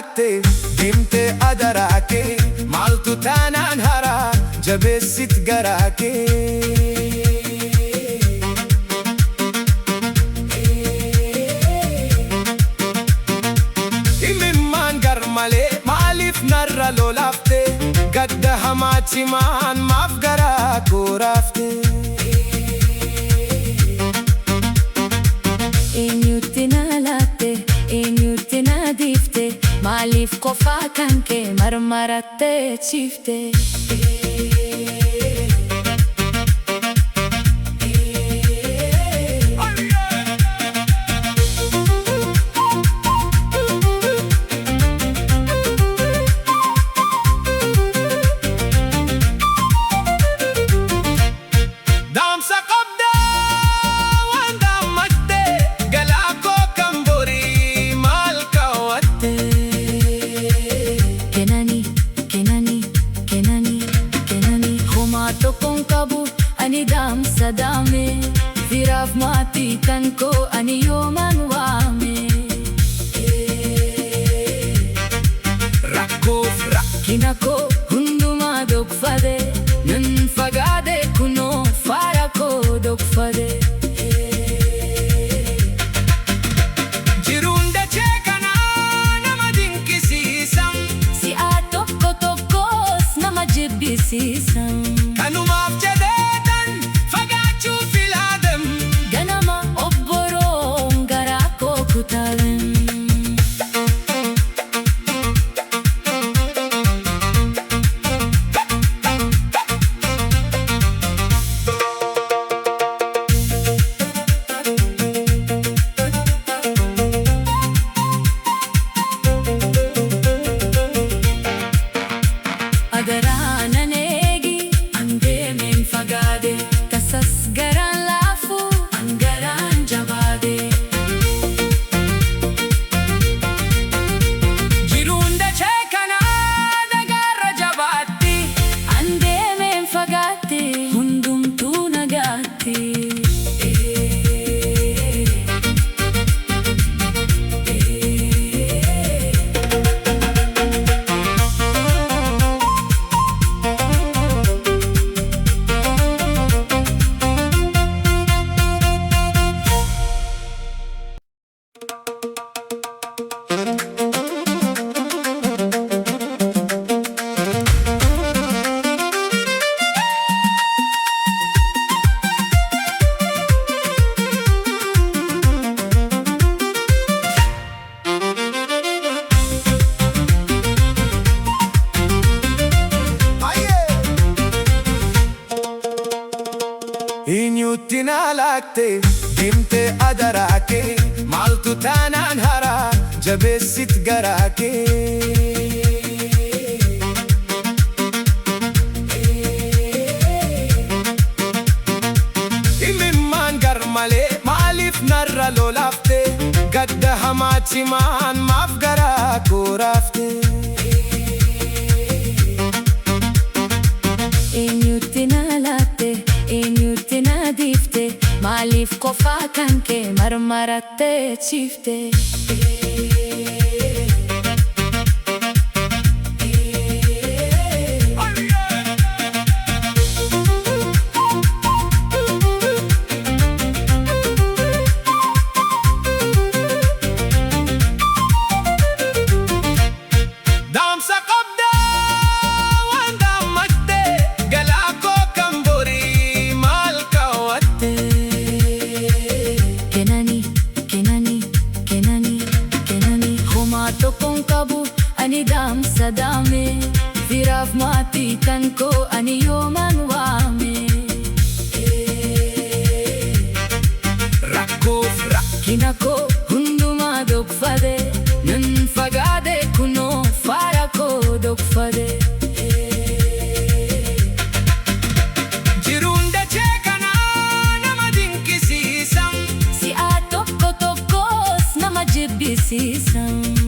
laakte deemte adaraa kee maaltu taanaan haraa jabeessit garaa kee. Imimmaan garmalee maaliif narra lolaafte gadda hamaatti maan maaf garaa koo raafte. Eenyutti na laatte eenyutti na dhiifte maaliif qofaa kan kee marmarattee ciifte. Ani damsa dame viraaf maatii kan koo ani yooman waame. Rakkoof rakkina koo hundumaa dhokfade nan fagaade kunoo faara koo dhokfade. Jiruun dachee kanaa nama dinqisiisan si'aa tokko tokkos nama jibbisiisan. Kanumaaf jedhee hundumtuu nagaatti. Eenyutti na laakte deemte adaraa kee maaltu taanaan haraa jabeessit garaa kee. Imimmaan garmalee maaliif narra lolaafte gadda hamaatti maan maaf garaa koo raafte. Eenyutti na laatte eenyutti na dhiifte maaliif qofaa kan kee marmarattee ciifte. Ani damsa dame viraaf maatii kan koo ani yooman waame. Rakkoof rakkina koo hundumaa dhokfade nan fagaade kunoo faara koo dhokfade. Jiruun dachee kanaa nama dinqisiisan si'aa tokko tokkos nama jibbisiisan.